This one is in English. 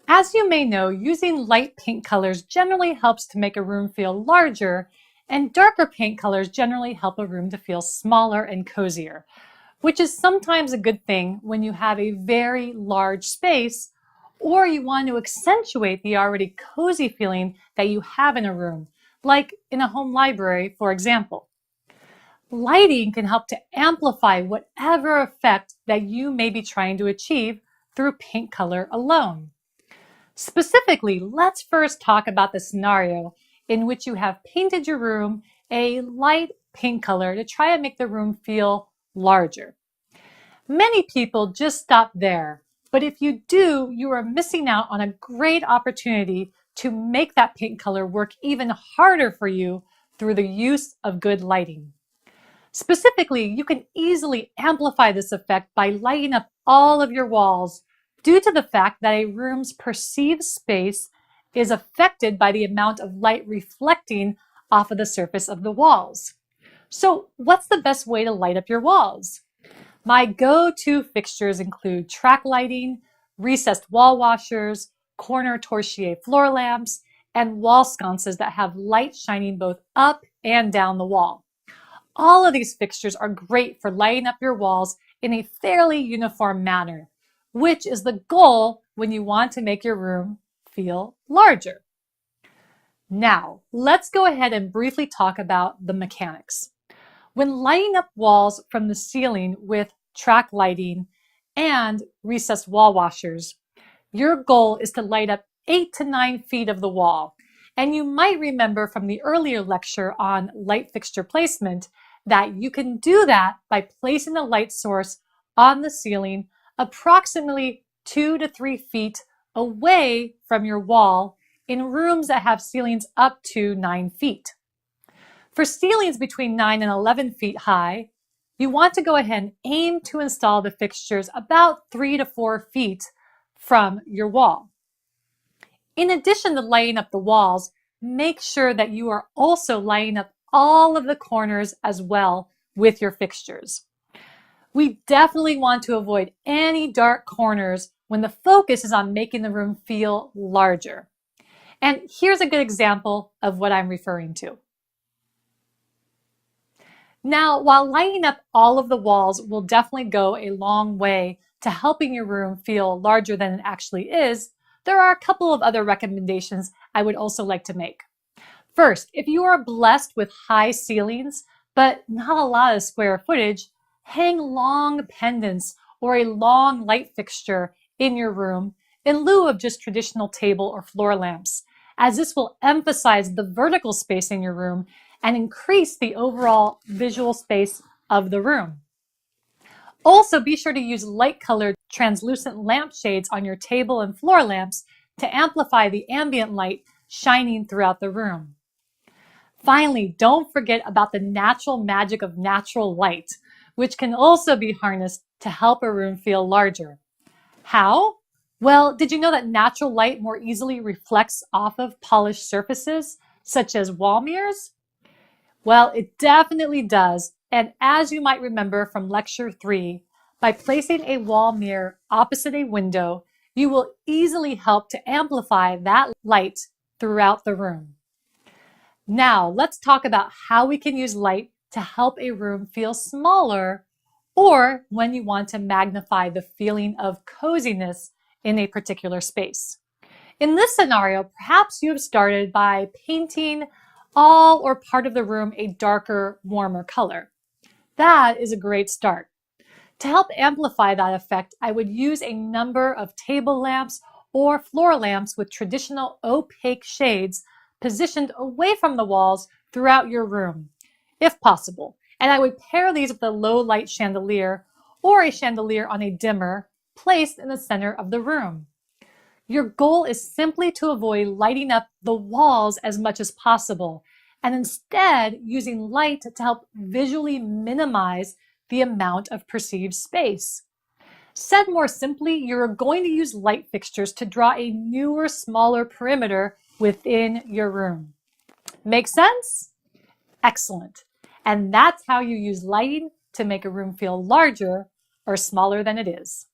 As you may know, using light paint colors generally helps to make a room feel larger, and darker paint colors generally help a room to feel smaller and cozier, which is sometimes a good thing when you have a very large space or you want to accentuate the already cozy feeling that you have in a room, like in a home library, for example. Lighting can help to amplify whatever effect that you may be trying to achieve through paint color alone. Specifically, let's first talk about the scenario in which you have painted your room a light paint color to try and make the room feel larger. Many people just stop there, but if you do, you are missing out on a great opportunity to make that paint color work even harder for you through the use of good lighting. Specifically, you can easily amplify this effect by lighting up all of your walls due to the fact that a room's perceived space is affected by the amount of light reflecting off of the surface of the walls. So, what's the best way to light up your walls? My go-to fixtures include track lighting, recessed wall washers, corner torchlier floor lamps, and wall sconces that have light shining both up and down the wall. All of these fixtures are great for lighting up your walls in a fairly uniform manner, which is the goal when you want to make your room feel larger. Now, let's go ahead and briefly talk about the mechanics. When lighting up walls from the ceiling with track lighting and recessed wall washers, your goal is to light up 8 to 9 feet of the wall. And you might remember from the earlier lecture on light fixture placement that you can do that by placing the light source on the ceiling approximately 2 to 3 feet away from your wall in rooms that have ceilings up to 9 feet. For ceilings between 9 and 11 feet high, you want to go ahead and aim to install the fixtures about 3 to 4 feet from your wall. In addition to lighting up the walls, make sure that you are also lighting up all of the corners as well with your fixtures. We definitely want to avoid any dark corners when the focus is on making the room feel larger. And here's a good example of what I'm referring to. Now, while lighting up all of the walls will definitely go a long way to helping your room feel larger than it actually is, there are a couple of other recommendations I would also like to make. First, if you are blessed with high ceilings, but not a lot of square footage, hang long pendants or a long light fixture in your room in lieu of just traditional table or floor lamps, as this will emphasize the vertical space in your room and increase the overall visual space of the room. Also, be sure to use light-colored translucent lampshades on your table and floor lamps to amplify the ambient light shining throughout the room. Finally, don't forget about the natural magic of natural light, which can also be harnessed to help a room feel larger. How? Well, did you know that natural light more easily reflects off of polished surfaces, such as wall mirrors? Well, it definitely does. And as you might remember from lecture 3, by placing a wall mirror opposite a window, you will easily help to amplify that light throughout the room. Now, let's talk about how we can use light to help a room feel smaller, or when you want to magnify the feeling of coziness in a particular space. In this scenario, perhaps you have started by painting all or part of the room a darker, warmer color. That is a great start. To help amplify that effect, I would use a number of table lamps or floor lamps with traditional opaque shades positioned away from the walls throughout your room, if possible. And I would pair these with a low light chandelier or a chandelier on a dimmer placed in the center of the room. Your goal is simply to avoid lighting up the walls as much as possible, and instead using light to help visually minimize the amount of perceived space. Said more simply, you're going to use light fixtures to draw a newer, smaller perimeter within your room. Make sense? Excellent. And that's how you use lighting to make a room feel larger or smaller than it is.